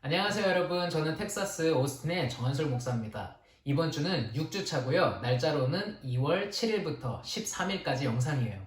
안녕하세요 여러분. 저는 텍사스 오스틴의 정한솔 목사입니다. 이번 주는 6주 차고요. 날짜로는 2월 7일부터 13일까지 영상이에요.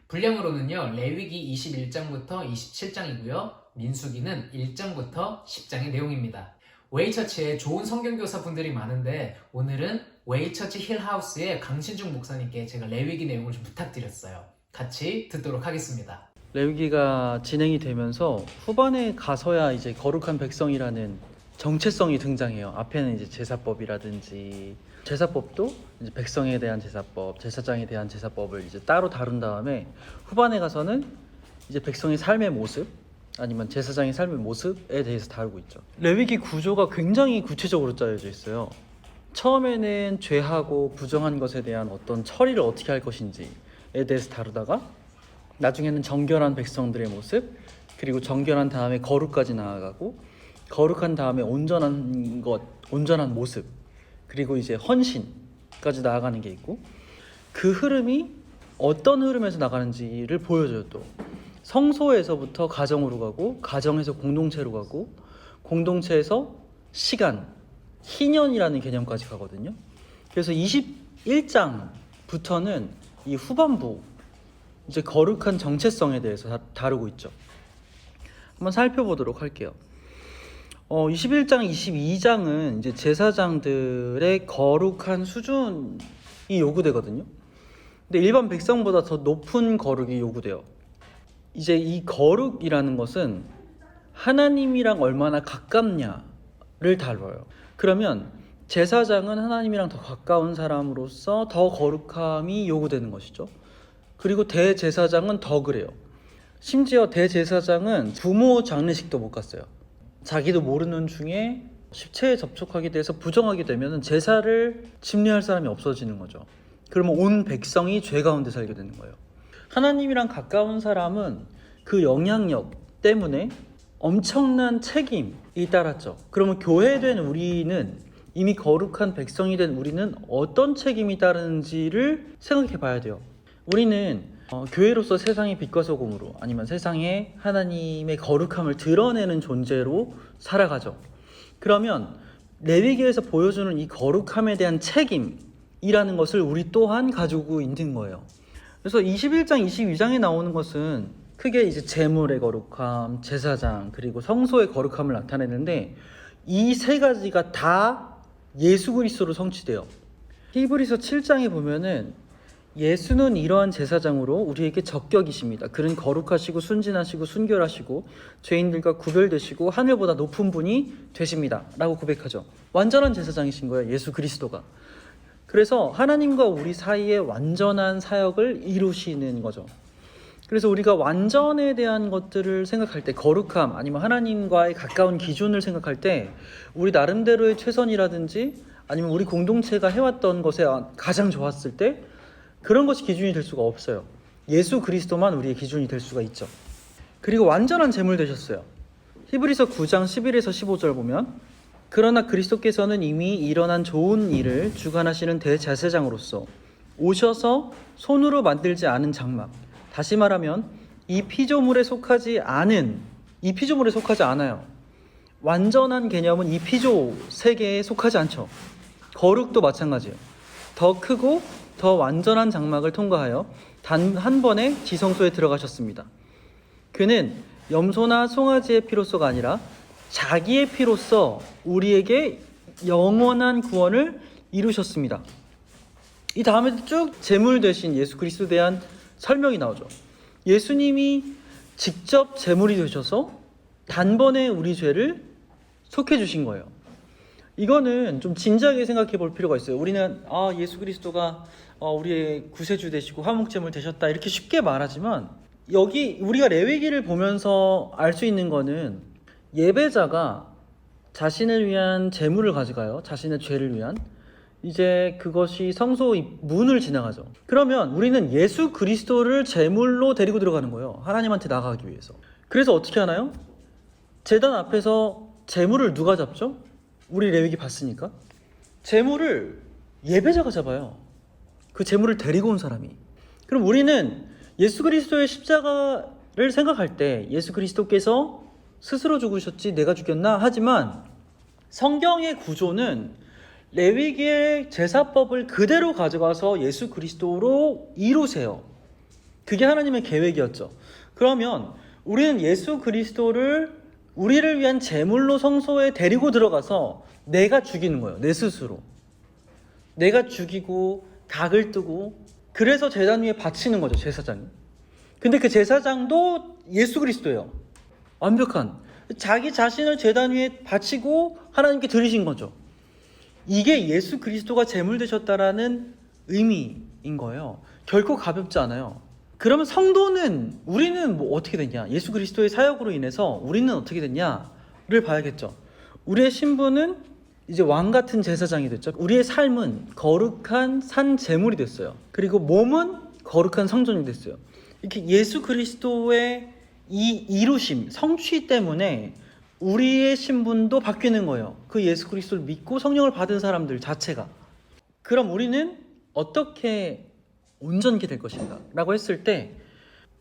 분량으로는요. 레위기 21장부터 27장이고요. 민수기는 1장부터 10장의 내용입니다. 웨이처치에 좋은 성경교사 분들이 많은데 오늘은 웨이처치 힐하우스의 강신중 목사님께 제가 레위기 내용을 좀 부탁드렸어요. 같이 듣도록 하겠습니다. 레위기가 진행이 되면서 후반에 가서야 이제 거룩한 백성이라는 정체성이 등장해요. 앞에는 이제 제사법이라든지 제사법도 이제 백성에 대한 제사법, 제사장에 대한 제사법을 이제 따로 다룬 다음에 후반에 가서는 이제 백성의 삶의 모습 아니면 제사장의 삶의 모습에 대해서 다루고 있죠. 레위기 구조가 굉장히 구체적으로 짜여져 있어요. 처음에는 죄하고 부정한 것에 대한 어떤 처리를 어떻게 할 것인지에 대해서 다루다가 나중에는 정결한 백성들의 모습, 그리고 정결한 다음에 거룩까지 나아가고 거룩한 다음에 온전한 것, 온전한 모습, 그리고 이제 헌신까지 나아가는 게 있고, 그 흐름이 어떤 흐름에서 나가는지를 보여줘요. 또 성소에서부터 가정으로 가고, 가정에서 공동체로 가고, 공동체에서 시간, 희년이라는 개념까지 가거든요. 그래서 21장부터는 이 후반부 이제 거룩한 정체성에 대해서 다루고 있죠. 한번 살펴보도록 할게요. 21장, 22장은 이제 제사장들의 거룩한 수준이 요구되거든요. 근데 일반 백성보다 더 높은 거룩이 요구돼요. 이제 이 거룩이라는 것은 하나님이랑 얼마나 가깝냐를 다뤄요. 그러면 제사장은 하나님이랑 더 가까운 사람으로서 더 거룩함이 요구되는 것이죠. 그리고 대제사장은 더 그래요. 심지어 대제사장은 부모 장례식도 못 갔어요. 자기도 모르는 중에 십체에 접촉하게 돼서 부정하게 되면 제사를 집례할 사람이 없어지는 거죠. 그러면 온 백성이 죄 가운데 살게 되는 거예요. 하나님이랑 가까운 사람은 그 영향력 때문에 엄청난 책임이 따랐죠. 그러면 교회된 우리는, 이미 거룩한 백성이 된 우리는 어떤 책임이 따르는지를 생각해 봐야 돼요. 우리는 교회로서 세상의 빛과 소금으로, 아니면 세상에 하나님의 거룩함을 드러내는 존재로 살아가죠. 그러면 레위기에서 보여주는 이 거룩함에 대한 책임이라는 것을 우리 또한 가지고 있는 거예요. 그래서 21장, 22장에 나오는 것은 크게 이제 제물의 거룩함, 제사장, 그리고 성소의 거룩함을 나타내는데, 이 세 가지가 다 예수 그리스도로 성취돼요. 히브리서 7장에 보면은 예수는 이러한 제사장으로 우리에게 적격이십니다. 그는 거룩하시고 순진하시고 순결하시고 죄인들과 구별되시고 하늘보다 높은 분이 되십니다 라고 고백하죠. 완전한 제사장이신 거예요, 예수 그리스도가. 그래서 하나님과 우리 사이에 완전한 사역을 이루시는 거죠. 그래서 우리가 완전에 대한 것들을 생각할 때, 거룩함 아니면 하나님과의 가까운 기준을 생각할 때, 우리 나름대로의 최선이라든지 아니면 우리 공동체가 해왔던 것에 가장 좋았을 때, 그런 것이 기준이 될 수가 없어요. 예수 그리스도만 우리의 기준이 될 수가 있죠. 그리고 완전한 제물 되셨어요. 히브리서 9장 11에서 15절 보면, 그러나 그리스도께서는 이미 일어난 좋은 일을 주관하시는 대제사장으로서 오셔서 손으로 만들지 않은 장막, 다시 말하면 이 피조물에 속하지 않아요. 완전한 개념은 이 피조 세계에 속하지 않죠. 거룩도 마찬가지예요. 더 크고 더 완전한 장막을 통과하여 단 한 번에 지성소에 들어가셨습니다. 그는 염소나 송아지의 피로서가 아니라 자기의 피로서 우리에게 영원한 구원을 이루셨습니다. 이 다음에 쭉 제물 되신 예수 그리스도에 대한 설명이 나오죠. 예수님이 직접 제물이 되셔서 단번에 우리 죄를 속해 주신 거예요. 이거는 좀 진지하게 생각해 볼 필요가 있어요. 우리는 예수 그리스도가 우리의 구세주 되시고 화목제물 되셨다 이렇게 쉽게 말하지만, 여기 우리가 레위기를 보면서 알 수 있는 거는 예배자가 자신을 위한 제물을 가져가요. 자신의 죄를 위한. 이제 그것이 성소 문을 지나가죠. 그러면 우리는 예수 그리스도를 제물로 데리고 들어가는 거예요. 하나님한테 나가기 위해서. 그래서 어떻게 하나요? 제단 앞에서 제물을 누가 잡죠? 우리 레위기 봤으니까. 제물을 예배자가 잡아요. 그 제물을 데리고 온 사람이. 그럼 우리는 예수 그리스도의 십자가를 생각할 때 예수 그리스도께서 스스로 죽으셨지 내가 죽였나? 하지만 성경의 구조는 레위기의 제사법을 그대로 가져가서 예수 그리스도로 이루세요. 그게 하나님의 계획이었죠. 그러면 우리는 예수 그리스도를 우리를 위한 제물로 성소에 데리고 들어가서 내가 죽이는 거예요. 내 스스로. 내가 죽이고 닭을 뜨고 그래서 제단 위에 바치는 거죠. 제사장이. 근데 그 제사장도 예수 그리스도예요. 완벽한. 자기 자신을 제단 위에 바치고 하나님께 드리신 거죠. 이게 예수 그리스도가 제물 되셨다라는 의미인 거예요. 결코 가볍지 않아요. 그러면 성도는 우리는 뭐 어떻게 됐냐? 예수 그리스도의 사역으로 인해서 우리는 어떻게 됐냐를 봐야겠죠. 우리의 신분은 이제 왕 같은 제사장이 됐죠. 우리의 삶은 거룩한 산 제물이 됐어요. 그리고 몸은 거룩한 성전이 됐어요. 이렇게 예수 그리스도의 이 이루심, 성취 때문에 우리의 신분도 바뀌는 거예요. 그 예수 그리스도를 믿고 성령을 받은 사람들 자체가. 그럼 우리는 어떻게 온전케 될 것인가? 라고 했을 때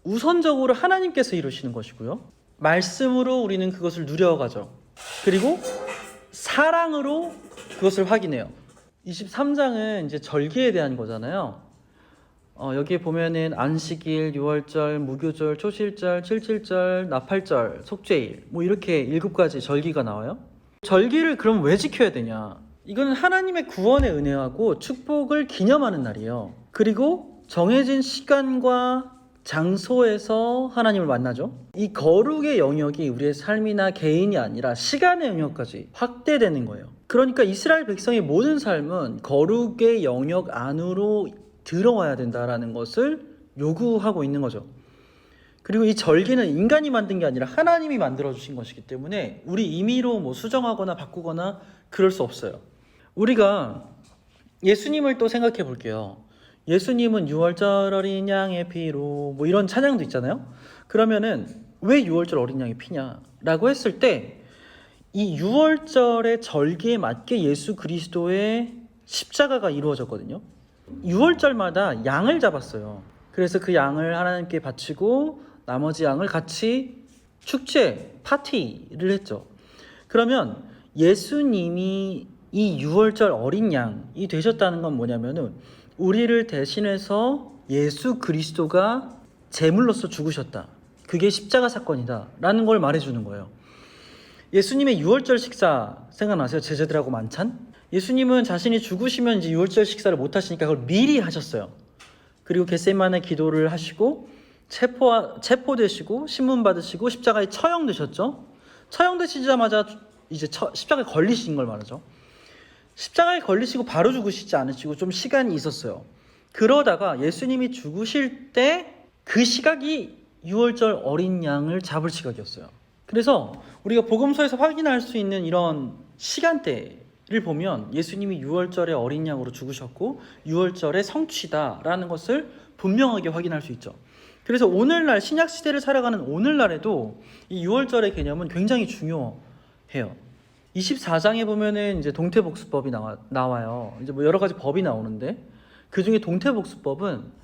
우선적으로 하나님께서 이루시는 것이고요. 말씀으로 우리는 그것을 누려가죠. 그리고 사랑으로 그것을 확인해요. 23장은 이제 절기에 대한 거잖아요. 여기에 보면은 안식일, 유월절, 무교절, 초실절, 칠칠절, 나팔절, 속죄일 뭐 이렇게 7가지 절기가 나와요. 절기를 그럼 왜 지켜야 되냐? 이건 하나님의 구원의 은혜하고 축복을 기념하는 날이에요. 그리고 정해진 시간과 장소에서 하나님을 만나죠. 이 거룩의 영역이 우리의 삶이나 개인이 아니라 시간의 영역까지 확대되는 거예요. 그러니까 이스라엘 백성의 모든 삶은 거룩의 영역 안으로 들어와야 된다라는 것을 요구하고 있는 거죠. 그리고 이 절기는 인간이 만든 게 아니라 하나님이 만들어주신 것이기 때문에 우리 임의로 뭐 수정하거나 바꾸거나 그럴 수 없어요. 우리가 예수님을 또 생각해 볼게요. 예수님은 6월절 어린 양의 피로 뭐 이런 찬양도 있잖아요. 그러면은 왜 6월절 어린 양의 피냐라고 했을 때 이 6월절의 절기에 맞게 예수 그리스도의 십자가가 이루어졌거든요. 6월절마다 양을 잡았어요. 그래서 그 양을 하나님께 바치고 나머지 양을 같이 축제, 파티를 했죠. 그러면 예수님이 이 6월절 어린 양이 되셨다는 건 뭐냐면은 우리를 대신해서 예수 그리스도가 제물로서 죽으셨다. 그게 십자가 사건이다. 라는 걸 말해주는 거예요. 예수님의 6월절 식사 생각나세요? 제자들하고 만찬? 예수님은 자신이 죽으시면 이제 6월절 식사를 못 하시니까 그걸 미리 하셨어요. 그리고 겟세마네 기도를 하시고 체포되시고 신문 받으시고 십자가에 처형되셨죠. 처형되시자마자 이제 십자가에 걸리신 걸 말하죠. 십자가에 걸리시고 바로 죽으시지 않으시고 좀 시간이 있었어요. 그러다가 예수님이 죽으실 때 그 시각이 6월절 어린 양을 잡을 시각이었어요. 그래서 우리가 복음서에서 확인할 수 있는 이런 시간대를 보면 예수님이 6월절에 어린 양으로 죽으셨고 6월절의 성취다라는 것을 분명하게 확인할 수 있죠. 그래서 오늘날 신약 시대를 살아가는 오늘날에도 이 6월절의 개념은 굉장히 중요해요. 24장에 보면은 이제 동태복수법이 나와요. 이제 뭐 여러 가지 법이 나오는데 그 중에 동태복수법은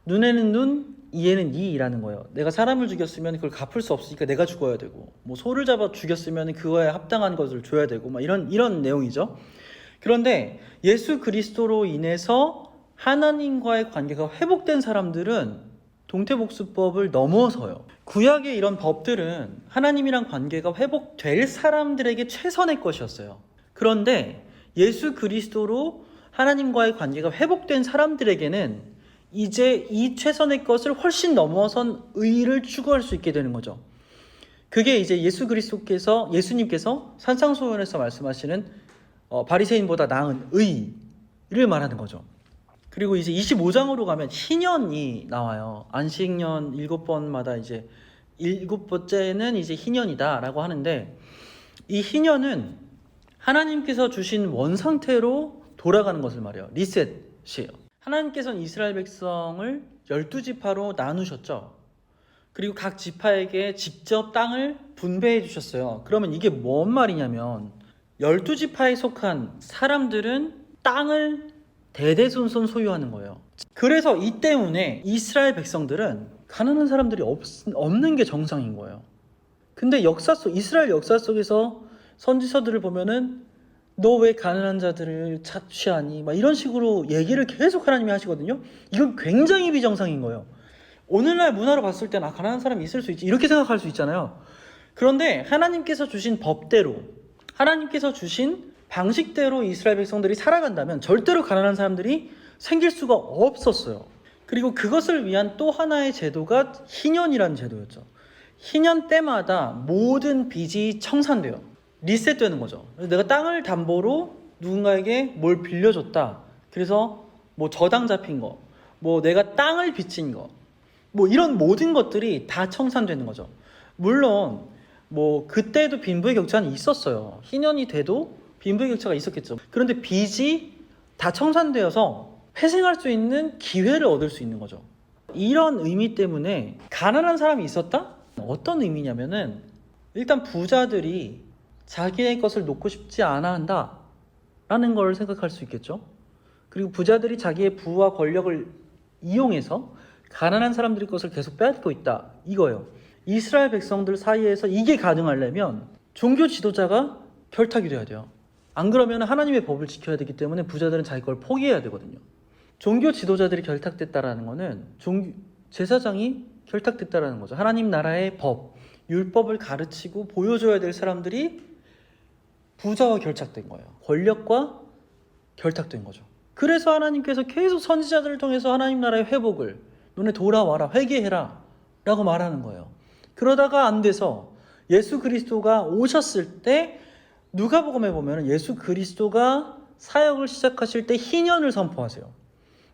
눈에는 눈, 이에는 이라는 거예요. 내가 사람을 죽였으면 그걸 갚을 수 없으니까 내가 죽어야 되고, 뭐 소를 잡아 죽였으면 그거에 합당한 것을 줘야 되고, 막 이런 내용이죠. 그런데 예수 그리스도로 인해서 하나님과의 관계가 회복된 사람들은 동태복수법을 넘어서요. 구약의 이런 법들은 하나님이랑 관계가 회복될 사람들에게 최선의 것이었어요. 그런데 예수 그리스도로 하나님과의 관계가 회복된 사람들에게는 이제 이 최선의 것을 훨씬 넘어선 의를 추구할 수 있게 되는 거죠. 그게 이제 예수님께서 산상수훈에서 말씀하시는 바리새인보다 나은 의를 말하는 거죠. 그리고 이제 25장으로 가면 희년이 나와요. 안식년 7번마다 이제 7번째는 이제 희년이다라고 하는데 이 희년은 하나님께서 주신 원상태로 돌아가는 것을 말해요. 리셋이에요. 하나님께서는 이스라엘 백성을 12지파로 나누셨죠. 그리고 각 지파에게 직접 땅을 분배해 주셨어요. 그러면 이게 뭔 말이냐면 12지파에 속한 사람들은 땅을 대대손손 소유하는 거예요. 그래서 이 때문에 이스라엘 백성들은 가난한 사람들이 없는 게 정상인 거예요. 근데 이스라엘 역사 속에서 선지서들을 보면은 너 왜 가난한 자들을 착취하니? 막 이런 식으로 얘기를 계속 하나님이 하시거든요. 이건 굉장히 비정상인 거예요. 오늘날 문화로 봤을 때는 가난한 사람이 있을 수 있지 이렇게 생각할 수 있잖아요. 그런데 하나님께서 주신 법대로 하나님께서 주신 방식대로 이스라엘 백성들이 살아간다면 절대로 가난한 사람들이 생길 수가 없었어요. 그리고 그것을 위한 또 하나의 제도가 희년이라는 제도였죠. 희년 때마다 모든 빚이 청산돼요. 리셋되는 거죠. 내가 땅을 담보로 누군가에게 뭘 빌려줬다. 그래서 뭐 저당 잡힌 거, 뭐 내가 땅을 빚진 거, 뭐 이런 모든 것들이 다 청산되는 거죠. 물론 뭐 그때도 빈부의 격차는 있었어요. 희년이 돼도 빈부의 격차가 있었겠죠. 그런데 빚이 다 청산되어서 회생할 수 있는 기회를 얻을 수 있는 거죠. 이런 의미 때문에 가난한 사람이 있었다? 어떤 의미냐면은 일단 부자들이 자기의 것을 놓고 싶지 않아 한다 라는 걸 생각할 수 있겠죠. 그리고 부자들이 자기의 부와 권력을 이용해서 가난한 사람들의 것을 계속 빼앗고 있다 이거예요. 이스라엘 백성들 사이에서 이게 가능하려면 종교 지도자가 결탁이 돼야 돼요. 안 그러면 하나님의 법을 지켜야 되기 때문에 부자들은 자기 걸 포기해야 되거든요. 종교 지도자들이 결탁됐다라는 거는 제사장이 결탁됐다라는 거죠. 하나님 나라의 법, 율법을 가르치고 보여줘야 될 사람들이 부자와 결탁된 거예요. 권력과 결탁된 거죠. 그래서 하나님께서 계속 선지자들을 통해서 하나님 나라의 회복을 너네 돌아와라, 회개해라 라고 말하는 거예요. 그러다가 안 돼서 예수 그리스도가 오셨을 때 누가복음에 보면 예수 그리스도가 사역을 시작하실 때 희년을 선포하세요.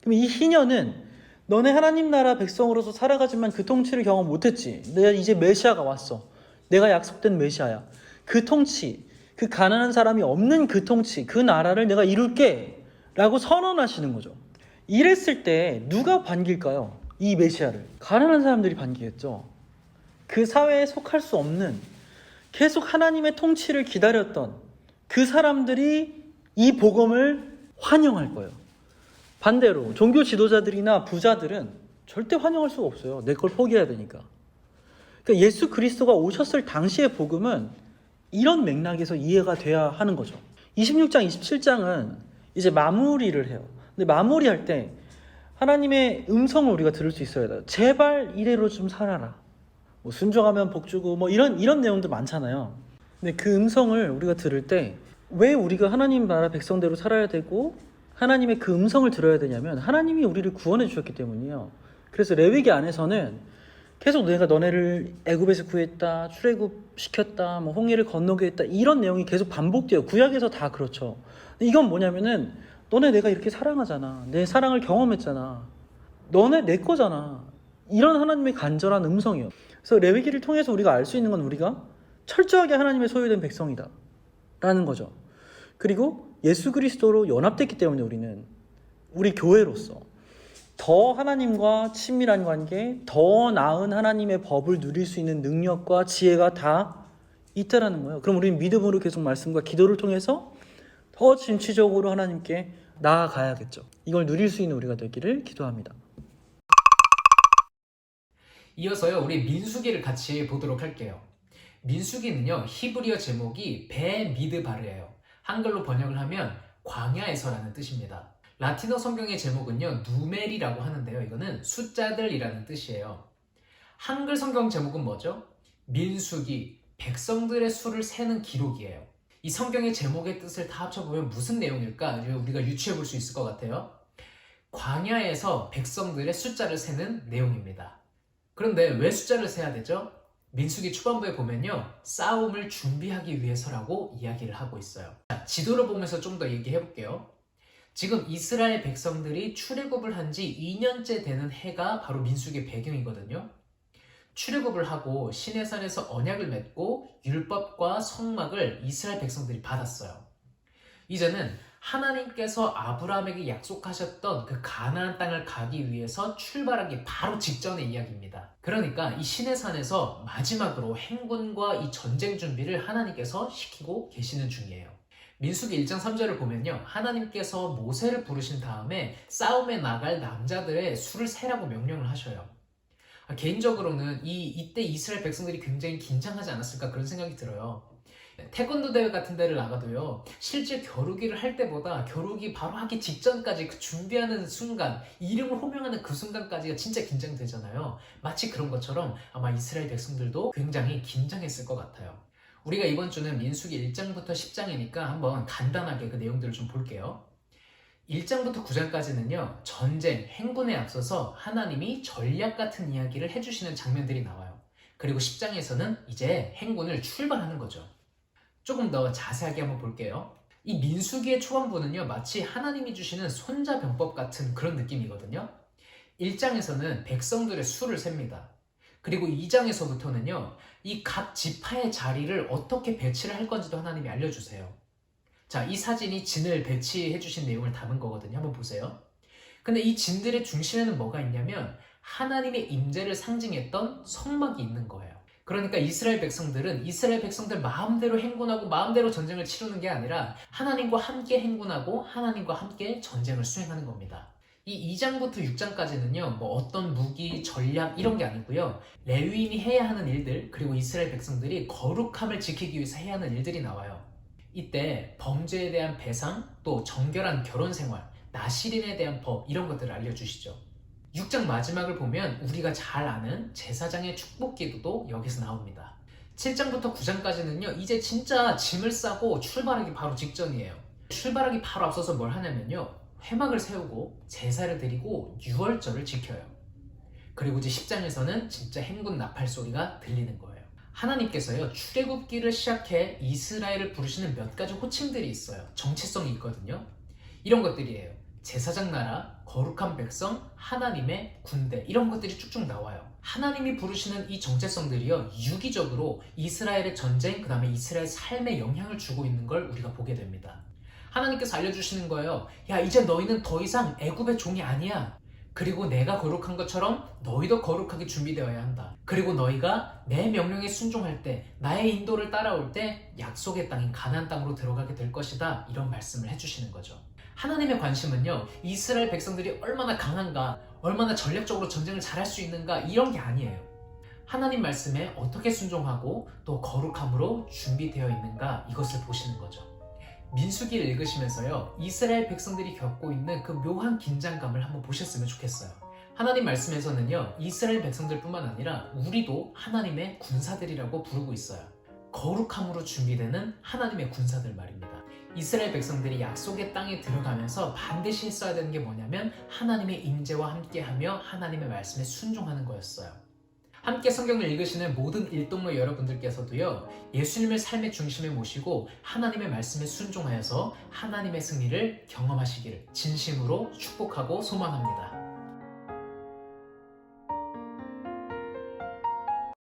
그럼 이 희년은 너네 하나님 나라 백성으로서 살아가지만 그 통치를 경험 못했지. 내가 이제 메시아가 왔어. 내가 약속된 메시아야. 그 통치, 그 가난한 사람이 없는 그 통치, 그 나라를 내가 이룰게 라고 선언하시는 거죠. 이랬을 때 누가 반길까요? 이 메시아를. 가난한 사람들이 반기겠죠. 그 사회에 속할 수 없는 계속 하나님의 통치를 기다렸던 그 사람들이 이 복음을 환영할 거예요. 반대로 종교 지도자들이나 부자들은 절대 환영할 수가 없어요. 내 걸 포기해야 되니까. 그러니까 예수 그리스도가 오셨을 당시의 복음은 이런 맥락에서 이해가 돼야 하는 거죠. 26장, 27장은 이제 마무리를 해요. 근데 마무리할 때 하나님의 음성을 우리가 들을 수 있어야 돼요. 제발 이대로 좀 살아라. 뭐 순종하면 복 주고 뭐 이런 내용들 많잖아요. 근데 그 음성을 우리가 들을 때 왜 우리가 하나님 나라 백성대로 살아야 되고 하나님의 그 음성을 들어야 되냐면 하나님이 우리를 구원해 주셨기 때문이에요. 그래서 레위기 안에서는 계속 내가 너네를 애굽에서 구했다, 출애굽 시켰다, 뭐 홍해를 건너게 했다 이런 내용이 계속 반복돼요. 구약에서 다 그렇죠. 이건 뭐냐면은 너네 내가 이렇게 사랑하잖아. 내 사랑을 경험했잖아. 너네 내 거잖아. 이런 하나님의 간절한 음성이에요. 그래서 레위기를 통해서 우리가 알 수 있는 건 우리가 철저하게 하나님의 소유된 백성이다 라는 거죠. 그리고 예수 그리스도로 연합됐기 때문에 우리 교회로서 더 하나님과 친밀한 관계, 더 나은 하나님의 법을 누릴 수 있는 능력과 지혜가 다 있다라는 거예요. 그럼 우리는 믿음으로 계속 말씀과 기도를 통해서 더 진취적으로 하나님께 나아가야겠죠. 이걸 누릴 수 있는 우리가 되기를 기도합니다. 이어서요, 우리 민수기를 같이 보도록 할게요. 민수기는요, 히브리어 제목이 베미드바르예요. 한글로 번역을 하면 광야에서라는 뜻입니다. 라틴어 성경의 제목은요, 누메리라고 하는데요. 이거는 숫자들이라는 뜻이에요. 한글 성경 제목은 뭐죠? 민수기, 백성들의 수를 세는 기록이에요. 이 성경의 제목의 뜻을 다 합쳐보면 무슨 내용일까? 우리가 유추해 볼 수 있을 것 같아요. 광야에서 백성들의 숫자를 세는 내용입니다. 그런데 왜 숫자를 세야 되죠? 민수기 초반부에 보면요, 싸움을 준비하기 위해서라고 이야기를 하고 있어요. 지도를 보면서 좀 더 얘기해 볼게요. 지금 이스라엘 백성들이 출애굽을 한 지 2년째 되는 해가 바로 민수기의 배경이거든요. 출애굽을 하고 시내산에서 언약을 맺고 율법과 성막을 이스라엘 백성들이 받았어요. 이제는 하나님께서 아브라함에게 약속하셨던 그 가나안 땅을 가기 위해서 출발하기 바로 직전의 이야기입니다. 그러니까 이 시내산에서 마지막으로 행군과 이 전쟁 준비를 하나님께서 시키고 계시는 중이에요. 민수기 1장 3절을 보면요, 하나님께서 모세를 부르신 다음에 싸움에 나갈 남자들의 수를 세라고 명령을 하셔요. 개인적으로는 이때 이스라엘 백성들이 굉장히 긴장하지 않았을까 그런 생각이 들어요. 태권도 대회 같은 데를 나가도요, 실제 겨루기를 할 때보다 겨루기 바로 하기 직전까지 그 준비하는 순간, 이름을 호명하는 그 순간까지가 진짜 긴장되잖아요. 마치 그런 것처럼 아마 이스라엘 백성들도 굉장히 긴장했을 것 같아요. 우리가 이번 주는 민수기 1장부터 10장이니까 한번 간단하게 그 내용들을 좀 볼게요. 1장부터 9장까지는요, 전쟁, 행군에 앞서서 하나님이 전략 같은 이야기를 해주시는 장면들이 나와요. 그리고 10장에서는 이제 행군을 출발하는 거죠. 조금 더 자세하게 한번 볼게요. 이 민수기의 초반부는요, 마치 하나님이 주시는 손자병법 같은 그런 느낌이거든요. 1장에서는 백성들의 수를 셉니다. 그리고 2장에서부터는요, 이 각 지파의 자리를 어떻게 배치를 할 건지도 하나님이 알려주세요. 자, 이 사진이 진을 배치해 주신 내용을 담은 거거든요. 한번 보세요. 근데 이 진들의 중심에는 뭐가 있냐면 하나님의 임재를 상징했던 성막이 있는 거예요. 그러니까 이스라엘 백성들은 이스라엘 백성들 마음대로 행군하고 마음대로 전쟁을 치르는 게 아니라 하나님과 함께 행군하고 하나님과 함께 전쟁을 수행하는 겁니다. 이 2장부터 6장까지는요, 뭐 어떤 무기, 전략 이런 게 아니고요, 레위인이 해야 하는 일들, 그리고 이스라엘 백성들이 거룩함을 지키기 위해서 해야 하는 일들이 나와요. 이때 범죄에 대한 배상, 또 정결한 결혼 생활, 나실인에 대한 법 이런 것들을 알려주시죠. 6장 마지막을 보면 우리가 잘 아는 제사장의 축복 기도도 여기서 나옵니다. 7장부터 9장까지는요, 이제 진짜 짐을 싸고 출발하기 바로 직전이에요. 출발하기 바로 앞서서 뭘 하냐면요, 회막을 세우고 제사를 드리고 유월절을 지켜요. 그리고 이제 10장에서는 진짜 행군 나팔 소리가 들리는 거예요. 하나님께서요, 출애굽기를 시작해 이스라엘을 부르시는 몇 가지 호칭들이 있어요. 정체성이 있거든요. 이런 것들이에요. 제사장 나라, 거룩한 백성, 하나님의 군대, 이런 것들이 쭉쭉 나와요. 하나님이 부르시는 이 정체성들이요, 유기적으로 이스라엘의 전쟁, 그 다음에 이스라엘 삶에 영향을 주고 있는 걸 우리가 보게 됩니다. 하나님께서 알려주시는 거예요. 야, 이제 너희는 더 이상 애굽의 종이 아니야. 그리고 내가 거룩한 것처럼 너희도 거룩하게 준비되어야 한다. 그리고 너희가 내 명령에 순종할 때, 나의 인도를 따라올 때 약속의 땅인 가나안 땅으로 들어가게 될 것이다. 이런 말씀을 해주시는 거죠. 하나님의 관심은요, 이스라엘 백성들이 얼마나 강한가, 얼마나 전략적으로 전쟁을 잘할 수 있는가, 이런 게 아니에요. 하나님 말씀에 어떻게 순종하고 또 거룩함으로 준비되어 있는가, 이것을 보시는 거죠. 민수기를 읽으시면서요, 이스라엘 백성들이 겪고 있는 그 묘한 긴장감을 한번 보셨으면 좋겠어요. 하나님 말씀에서는요, 이스라엘 백성들뿐만 아니라 우리도 하나님의 군사들이라고 부르고 있어요. 거룩함으로 준비되는 하나님의 군사들 말입니다. 이스라엘 백성들이 약속의 땅에 들어가면서 반드시 했어야 되는 게 뭐냐면 하나님의 임재와 함께하며 하나님의 말씀에 순종하는 거였어요. 함께 성경을 읽으시는 모든 일동로 여러분들께서도요, 예수님을 삶의 중심에 모시고 하나님의 말씀에 순종하여서 하나님의 승리를 경험하시기를 진심으로 축복하고 소망합니다.